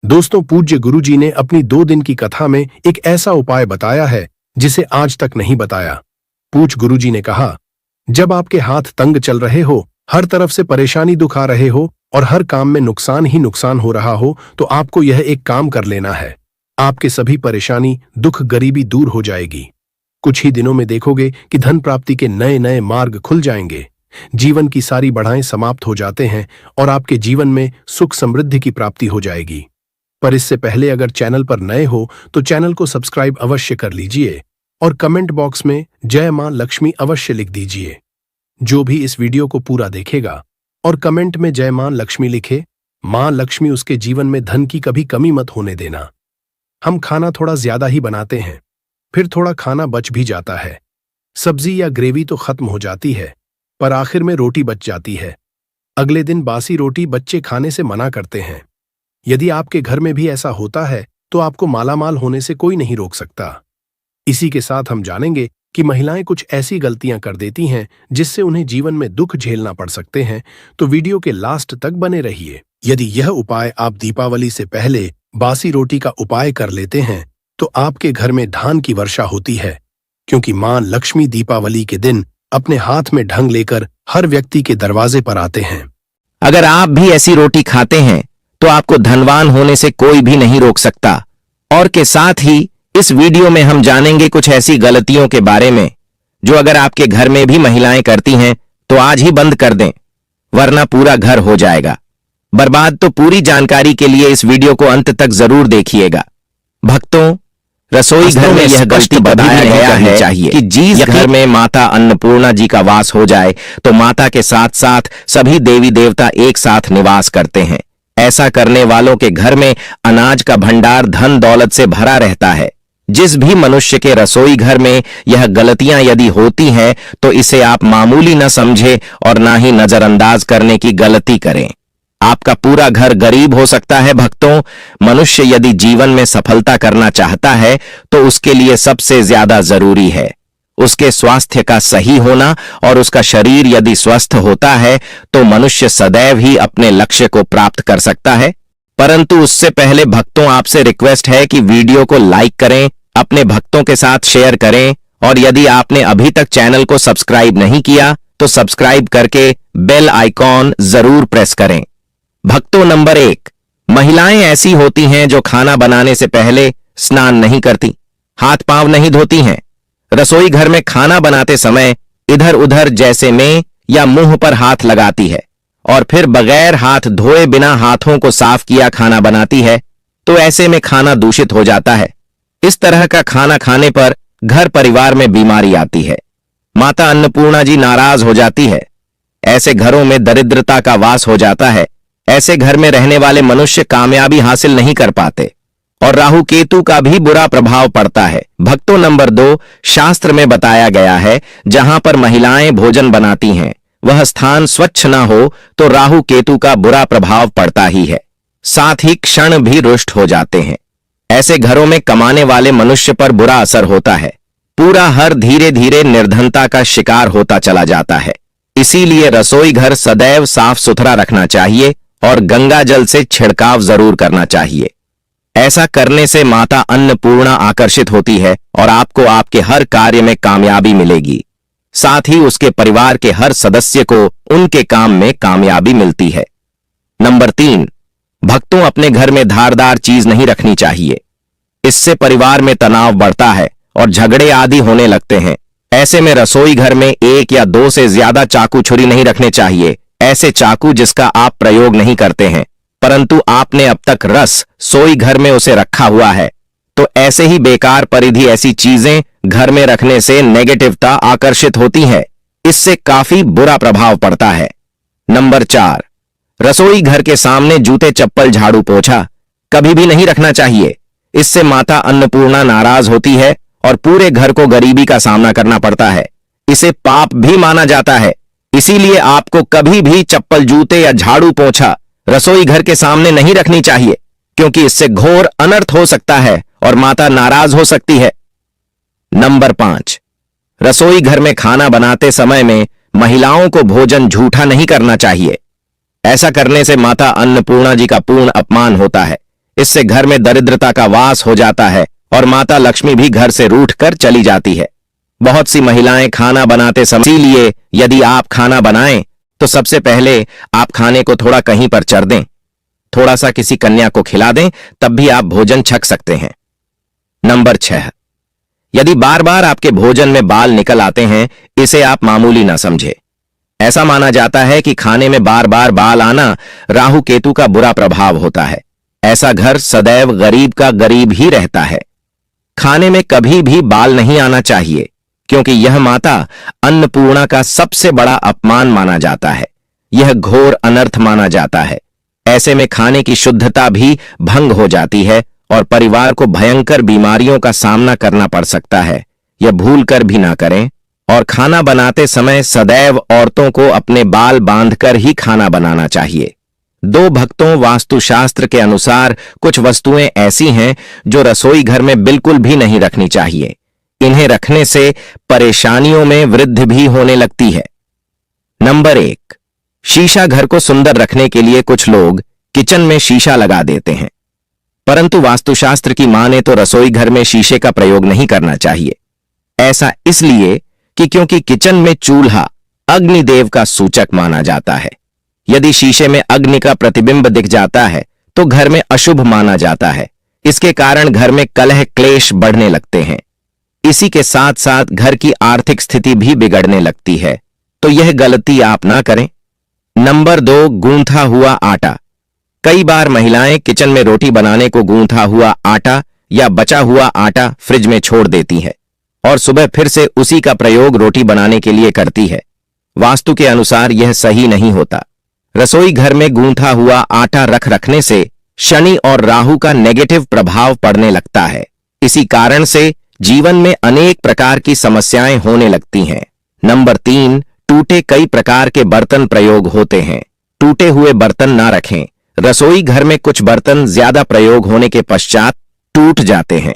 दोस्तों, पूज्य गुरुजी ने अपनी 2 दिन की कथा में एक ऐसा उपाय बताया है जिसे आज तक नहीं बताया। पूज्य गुरुजी ने कहा, जब आपके हाथ तंग चल रहे हो, हर तरफ से परेशानी दुख आ रहे हो और हर काम में नुकसान ही नुकसान हो रहा हो, तो आपको यह एक काम कर लेना है। आपके सभी परेशानी, दुख, गरीबी दूर हो जाएगी। कुछ ही दिनों में देखोगे कि धन प्राप्ति के नए नए मार्ग खुल जाएंगे। जीवन की सारी बढ़ाएं समाप्त हो जाते हैं और आपके जीवन में सुख समृद्धि की प्राप्ति हो जाएगी। पर इससे पहले अगर चैनल पर नए हो तो चैनल को सब्सक्राइब अवश्य कर लीजिए और कमेंट बॉक्स में जय मां लक्ष्मी अवश्य लिख दीजिए। जो भी इस वीडियो को पूरा देखेगा और कमेंट में जय मां लक्ष्मी लिखे, मां लक्ष्मी उसके जीवन में धन की कभी कमी मत होने देना। हम खाना थोड़ा ज्यादा ही बनाते हैं, फिर थोड़ा खाना बच भी जाता है। सब्जी या ग्रेवी तो खत्म हो जाती है, पर आखिर में रोटी बच जाती है। अगले दिन बासी रोटी बच्चे खाने से मना करते हैं। यदि आपके घर में भी ऐसा होता है तो आपको मालामाल होने से कोई नहीं रोक सकता। इसी के साथ हम जानेंगे कि महिलाएं कुछ ऐसी गलतियां कर देती हैं जिससे उन्हें जीवन में दुख झेलना पड़ सकते हैं, तो वीडियो के लास्ट तक बने रहिए। यदि यह उपाय आप दीपावली से पहले बासी रोटी का उपाय कर लेते हैं तो आपके घर में धान की वर्षा होती है, क्योंकि मां लक्ष्मी दीपावली के दिन अपने हाथ में ढंग लेकर हर व्यक्ति के दरवाजे पर आते हैं। अगर आप भी ऐसी रोटी खाते हैं तो आपको धनवान होने से कोई भी नहीं रोक सकता। और के साथ ही इस वीडियो में हम जानेंगे कुछ ऐसी गलतियों के बारे में जो अगर आपके घर में भी महिलाएं करती हैं तो आज ही बंद कर दें, वरना पूरा घर हो जाएगा बर्बाद। तो पूरी जानकारी के लिए इस वीडियो को अंत तक जरूर देखिएगा। भक्तों, रसोई घर में यह गलती बताया गया है चाहिए कि जिस घर में माता अन्नपूर्णा जी का वास हो जाए तो माता के साथ साथ सभी देवी देवता एक साथ निवास करते हैं। ऐसा करने वालों के घर में अनाज का भंडार धन दौलत से भरा रहता है। जिस भी मनुष्य के रसोई घर में यह गलतियां यदि होती हैं तो इसे आप मामूली न समझे और ना ही नजरअंदाज करने की गलती करें। आपका पूरा घर गरीब हो सकता है। भक्तों, मनुष्य यदि जीवन में सफलता करना चाहता है तो उसके लिए सबसे ज्यादा जरूरी है उसके स्वास्थ्य का सही होना, और उसका शरीर यदि स्वस्थ होता है तो मनुष्य सदैव ही अपने लक्ष्य को प्राप्त कर सकता है। परंतु उससे पहले भक्तों, आपसे रिक्वेस्ट है कि वीडियो को लाइक करें, अपने भक्तों के साथ शेयर करें, और यदि आपने अभी तक चैनल को सब्सक्राइब नहीं किया तो सब्सक्राइब करके बेल आइकॉन जरूर प्रेस करें। भक्तों, नंबर 1, महिलाएं ऐसी होती हैं जो खाना बनाने से पहले स्नान नहीं करती, हाथ पांव नहीं धोती हैं। रसोई घर में खाना बनाते समय इधर उधर जैसे में या मुंह पर हाथ लगाती है और फिर बगैर हाथ धोए बिना हाथों को साफ किया खाना बनाती है, तो ऐसे में खाना दूषित हो जाता है। इस तरह का खाना खाने पर घर परिवार में बीमारी आती है। माता अन्नपूर्णा जी नाराज हो जाती है। ऐसे घरों में दरिद्रता का वास हो जाता है। ऐसे घर में रहने वाले मनुष्य कामयाबी हासिल नहीं कर पाते और राहु केतु का भी बुरा प्रभाव पड़ता है। भक्तों, नंबर 2, शास्त्र में बताया गया है जहां पर महिलाएं भोजन बनाती हैं वह स्थान स्वच्छ न हो तो राहु केतु का बुरा प्रभाव पड़ता ही है, साथ ही क्षण भी रुष्ट हो जाते हैं। ऐसे घरों में कमाने वाले मनुष्य पर बुरा असर होता है। पूरा हर धीरे धीरे निर्धनता का शिकार होता चला जाता है। इसीलिए रसोई घर सदैव साफ सुथरा रखना चाहिए और गंगा जल से छिड़काव जरूर करना चाहिए। ऐसा करने से माता अन्नपूर्णा आकर्षित होती है और आपको आपके हर कार्य में कामयाबी मिलेगी। साथ ही उसके परिवार के हर सदस्य को उनके काम में कामयाबी मिलती है। नंबर 3, भक्तों, अपने घर में धारदार चीज नहीं रखनी चाहिए। इससे परिवार में तनाव बढ़ता है और झगड़े आदि होने लगते हैं। ऐसे में रसोई घर में 1 या 2 से ज्यादा चाकू छुरी नहीं रखने चाहिए। ऐसे चाकू जिसका आप प्रयोग नहीं करते हैं परंतु आपने अब तक रसोई घर में उसे रखा हुआ है, तो ऐसे ही बेकार परिधि ऐसी चीजें घर में रखने से नेगेटिवता आकर्षित होती है। इससे काफी बुरा प्रभाव पड़ता है। नंबर 4, रसोई घर के सामने जूते चप्पल झाड़ू पोछा कभी भी नहीं रखना चाहिए। इससे माता अन्नपूर्णा नाराज होती है और पूरे घर को गरीबी का सामना करना पड़ता है। इसे पाप भी माना जाता है। इसीलिए आपको कभी भी चप्पल, जूते या झाड़ू पोछा रसोई घर के सामने नहीं रखनी चाहिए, क्योंकि इससे घोर अनर्थ हो सकता है और माता नाराज हो सकती है। नंबर 5, रसोई घर में खाना बनाते समय में महिलाओं को भोजन झूठा नहीं करना चाहिए। ऐसा करने से माता अन्नपूर्णा जी का पूर्ण अपमान होता है। इससे घर में दरिद्रता का वास हो जाता है और माता लक्ष्मी भी घर से रूठ कर चली जाती है। बहुत सी महिलाएं खाना बनाते समय, इसीलिए यदि आप खाना बनाएं तो सबसे पहले आप खाने को थोड़ा कहीं पर चढ़ दें, थोड़ा सा किसी कन्या को खिला दें, तब भी आप भोजन छक सकते हैं। नंबर 6, यदि बार बार आपके भोजन में बाल निकल आते हैं, इसे आप मामूली ना समझे। ऐसा माना जाता है कि खाने में बार बार बाल आना राहु केतु का बुरा प्रभाव होता है। ऐसा घर सदैव गरीब का गरीब ही रहता है। खाने में कभी भी बाल नहीं आना चाहिए, क्योंकि यह माता अन्नपूर्णा का सबसे बड़ा अपमान माना जाता है। यह घोर अनर्थ माना जाता है। ऐसे में खाने की शुद्धता भी भंग हो जाती है और परिवार को भयंकर बीमारियों का सामना करना पड़ सकता है। यह भूलकर भी ना करें। और खाना बनाते समय सदैव औरतों को अपने बाल बांधकर ही खाना बनाना चाहिए। दो भक्तों, वास्तुशास्त्र के अनुसार कुछ वस्तुएं ऐसी हैं जो रसोई घर में बिल्कुल भी नहीं रखनी चाहिए। इन्हें रखने से परेशानियों में वृद्धि भी होने लगती है। नंबर 1, शीशा। घर को सुंदर रखने के लिए कुछ लोग किचन में शीशा लगा देते हैं, परंतु वास्तुशास्त्र की माने तो रसोई घर में शीशे का प्रयोग नहीं करना चाहिए। ऐसा इसलिए कि क्योंकि किचन में चूल्हा अग्निदेव का सूचक माना जाता है। यदि शीशे में अग्नि का प्रतिबिंब दिख जाता है तो घर में अशुभ माना जाता है। इसके कारण घर में कलह क्लेश बढ़ने लगते हैं। इसी के साथ साथ घर की आर्थिक स्थिति भी बिगड़ने लगती है, तो यह गलती आप ना करें। नंबर 2, गूंथा हुआ आटा। कई बार महिलाएं किचन में रोटी बनाने को गूंथा हुआ आटा या बचा हुआ आटा फ्रिज में छोड़ देती हैं और सुबह फिर से उसी का प्रयोग रोटी बनाने के लिए करती है। वास्तु के अनुसार यह सही नहीं होता। रसोई घर में गूंथा हुआ आटा रखने से शनि और राहु का नेगेटिव प्रभाव पड़ने लगता है। इसी कारण से जीवन में अनेक प्रकार की समस्याएं होने लगती हैं। नंबर 3, टूटे कई प्रकार के बर्तन प्रयोग होते हैं। टूटे हुए बर्तन ना रखें। रसोई घर में कुछ बर्तन ज्यादा प्रयोग होने के पश्चात टूट जाते हैं,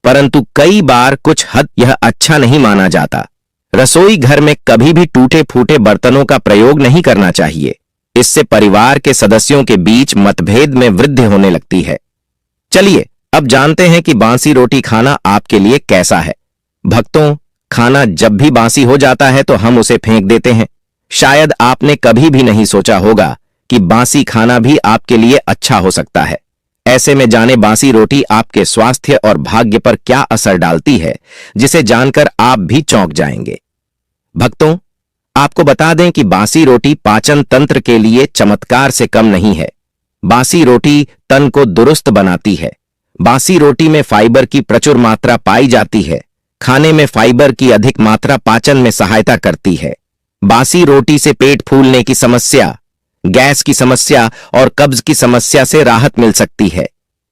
परंतु कई बार कुछ हद यह अच्छा नहीं माना जाता। रसोई घर में कभी भी टूटे फूटे बर्तनों का प्रयोग नहीं करना चाहिए। इससे परिवार के सदस्यों के बीच मतभेद में वृद्धि होने लगती है। चलिए अब जानते हैं कि बासी रोटी खाना आपके लिए कैसा है। भक्तों, खाना जब भी बासी हो जाता है तो हम उसे फेंक देते हैं। शायद आपने कभी भी नहीं सोचा होगा कि बासी खाना भी आपके लिए अच्छा हो सकता है। ऐसे में जाने बासी रोटी आपके स्वास्थ्य और भाग्य पर क्या असर डालती है, जिसे जानकर आप भी चौंक जाएंगे। भक्तों, आपको बता दें कि बासी रोटी पाचन तंत्र के लिए चमत्कार से कम नहीं है। बासी रोटी तन को दुरुस्त बनाती है। बासी रोटी में फाइबर की प्रचुर मात्रा पाई जाती है। खाने में फाइबर की अधिक मात्रा पाचन में सहायता करती है। बासी रोटी से पेट फूलने की समस्या, गैस की समस्या और कब्ज की समस्या से राहत मिल सकती है।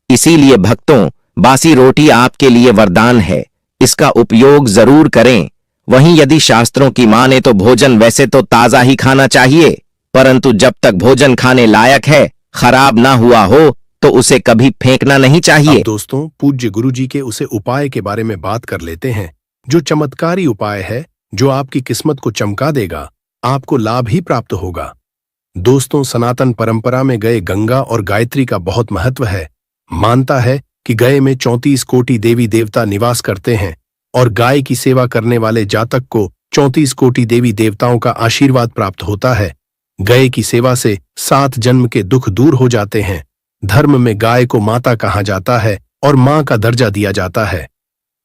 इसीलिए भक्तों, बासी रोटी आपके लिए वरदान है। इसका उपयोग जरूर करें। वहीं यदि शास्त्रों की माने तो भोजन वैसे तो ताजा ही खाना चाहिए, परंतु जब तक भोजन खाने लायक है, खराब ना हुआ हो, तो उसे कभी फेंकना नहीं चाहिए। अब दोस्तों, पूज्य गुरुजी के उसे उपाय के बारे में बात कर लेते हैं, जो चमत्कारी उपाय है, जो आपकी किस्मत को चमका देगा, आपको लाभ ही प्राप्त होगा। दोस्तों, सनातन परंपरा में गए गंगा और गायत्री का बहुत महत्व है। मानता है कि गए में 34 कोटि देवी देवता निवास करते हैं और गाय की सेवा करने वाले जातक को 34 कोटि देवी देवताओं का आशीर्वाद प्राप्त होता है। गाय की सेवा से 7 जन्म के दुख दूर हो जाते हैं। धर्म में गाय को माता कहा जाता है और मां का दर्जा दिया जाता है।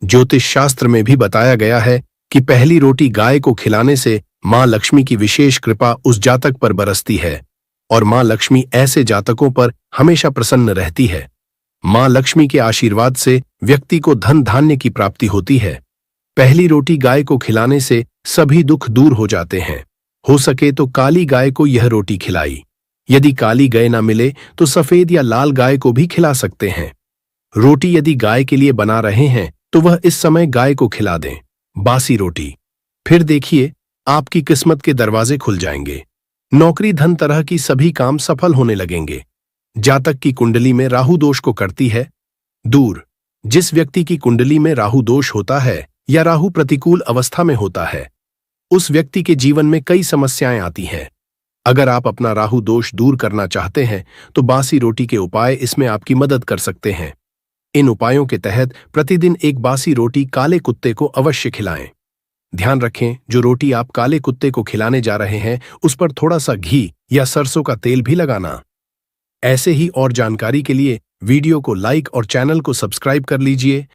ज्योतिष शास्त्र में भी बताया गया है कि पहली रोटी गाय को खिलाने से मां लक्ष्मी की विशेष कृपा उस जातक पर बरसती है और मां लक्ष्मी ऐसे जातकों पर हमेशा प्रसन्न रहती है। मां लक्ष्मी के आशीर्वाद से व्यक्ति को धन धान्य की प्राप्ति होती है। पहली रोटी गाय को खिलाने से सभी दुख दूर हो जाते हैं। हो सके तो काली गाय को यह रोटी खिलाई। यदि काली गाय ना मिले तो सफेद या लाल गाय को भी खिला सकते हैं। रोटी यदि गाय के लिए बना रहे हैं तो वह इस समय गाय को खिला दें, बासी रोटी। फिर देखिए, आपकी किस्मत के दरवाजे खुल जाएंगे। नौकरी, धन, तरह की सभी काम सफल होने लगेंगे। जातक की कुंडली में राहु दोष को करती है दूर। जिस व्यक्ति की कुंडली में राहु दोष होता है या राहु प्रतिकूल अवस्था में होता है, उस व्यक्ति के जीवन में कई समस्याएं आती हैं। अगर आप अपना राहु दोष दूर करना चाहते हैं तो बासी रोटी के उपाय इसमें आपकी मदद कर सकते हैं। इन उपायों के तहत प्रतिदिन एक बासी रोटी काले कुत्ते को अवश्य खिलाएं। ध्यान रखें, जो रोटी आप काले कुत्ते को खिलाने जा रहे हैं उस पर थोड़ा सा घी या सरसों का तेल भी लगाना। ऐसे ही और जानकारी के लिए वीडियो को लाइक और चैनल को सब्सक्राइब कर लीजिए।